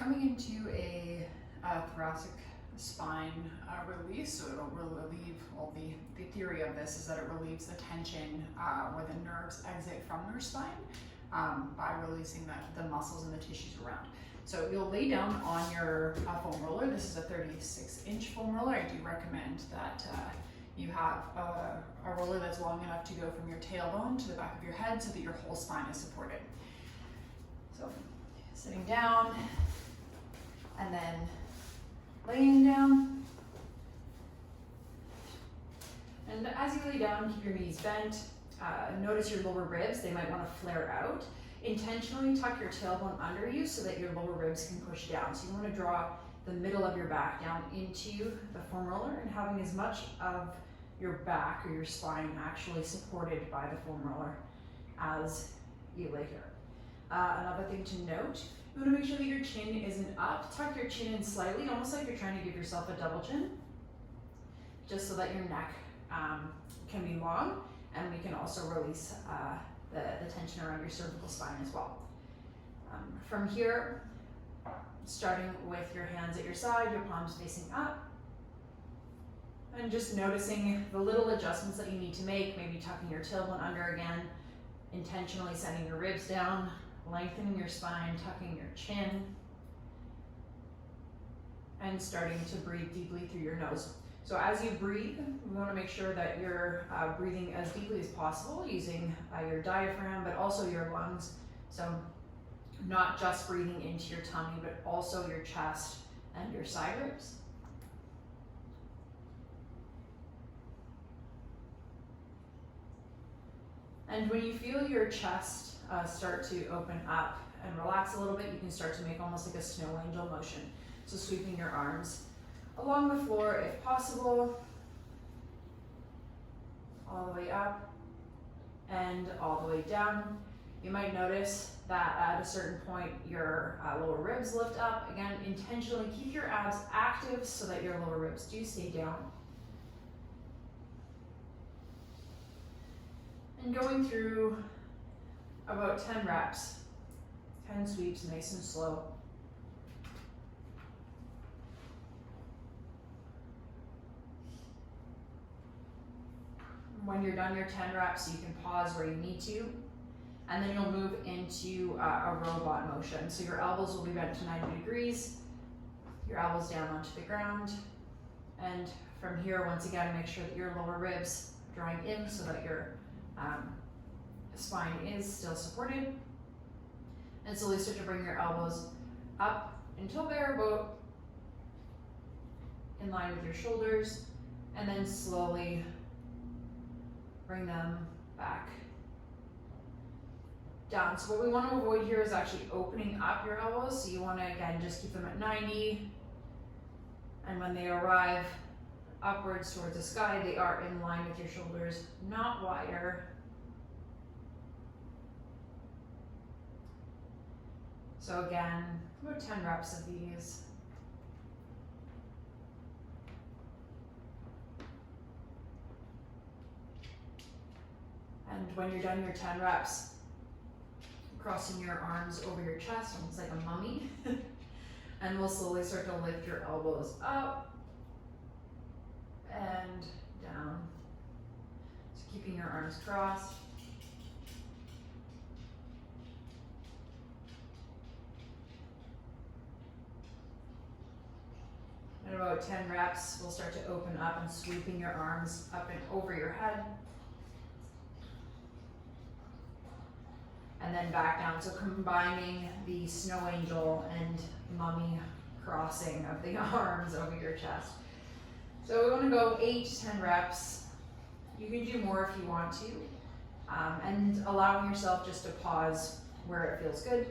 coming into a thoracic spine release, so it'll relieve, well, the theory of this is that it relieves the tension where the nerves exit from your spine by releasing the muscles and the tissues around. So you'll lay down on your foam roller. This is a 36-inch foam roller. I do recommend that you have a roller that's long enough to go from your tailbone to the back of your head so that your whole spine is supported. So sitting down and then laying down. And as you lay down, keep your knees bent. Notice your lower ribs, they might want to flare out. Intentionally tuck your tailbone under you so that your lower ribs can push down. So you want to draw the middle of your back down into the foam roller and having as much of your back or your spine actually supported by the foam roller as you lay here. Another thing to note, you want to make sure that your chin isn't up. Tuck your chin in slightly, almost like you're trying to give yourself a double chin, just so that your neck can be long, and we can also release the tension around your cervical spine as well. From here, starting with your hands at your side, your palms facing up, and just noticing the little adjustments that you need to make, maybe tucking your tailbone under again, intentionally sending your ribs down, lengthening your spine, tucking your chin, and starting to breathe deeply through your nose. So as you breathe, we want to make sure that you're breathing as deeply as possible using your diaphragm, but also your lungs. So not just breathing into your tummy, but also your chest and your side ribs. And when you feel your chest start to open up and relax a little bit, you can start to make almost like a snow angel motion. So sweeping your arms along the floor if possible, all the way up and all the way down. You might notice that at a certain point your lower ribs lift up. Again, intentionally keep your abs active so that your lower ribs do stay down. And going through about 10 reps, 10 sweeps, nice and slow. When you're done your 10 reps, you can pause where you need to, and then you'll move into a robot motion. So your elbows will be bent to 90 degrees, your elbows down onto the ground, and from here, once again, make sure that your lower ribs are drawing in so that your spine is still supported. And slowly start to bring your elbows up until they're about in line with your shoulders, and then slowly bring them back down. So what we want to avoid here is actually opening up your elbows. So you want to, again, just keep them at 90. And when they arrive upwards towards the sky, they are in line with your shoulders, not wider. So again, about 10 reps of these. And when you're done your 10 reps, crossing your arms over your chest, almost like a mummy. And we'll slowly start to lift your elbows up and down. So keeping your arms crossed. At about 10 reps, we'll start to open up and sweeping your arms up and over your head. And then back down, so combining the snow angel and mummy crossing of the arms over your chest. So we want to go 8 to 10 reps. You can do more if you want to, and allowing yourself just to pause where it feels good.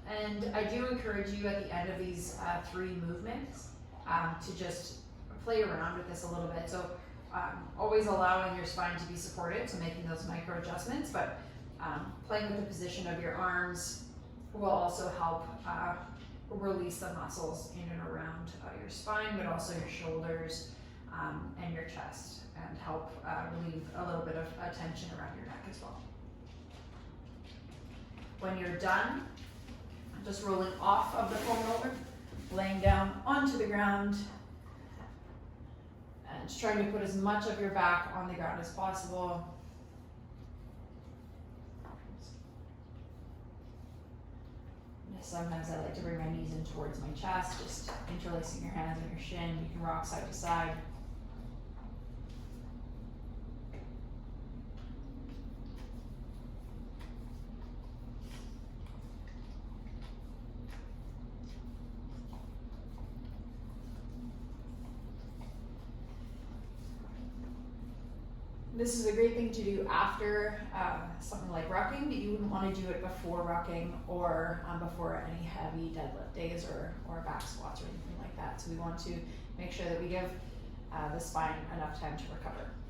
And I do encourage you at the end of these 3 movements to just play around with this a little bit. So always allowing your spine to be supported, so making those micro adjustments, but playing with the position of your arms will also help release the muscles in and around your spine, but also your shoulders and your chest, and help relieve a little bit of tension around your neck as well. When you're done, just rolling off of the foam roller, laying down onto the ground, and trying to put as much of your back on the ground as possible. Sometimes I like to bring my knees in towards my chest, just interlacing your hands on your shin. You can rock side to side. This is a great thing to do after something like rucking, but you wouldn't want to do it before rucking or before any heavy deadlift days or back squats or anything like that. So we want to make sure that we give the spine enough time to recover.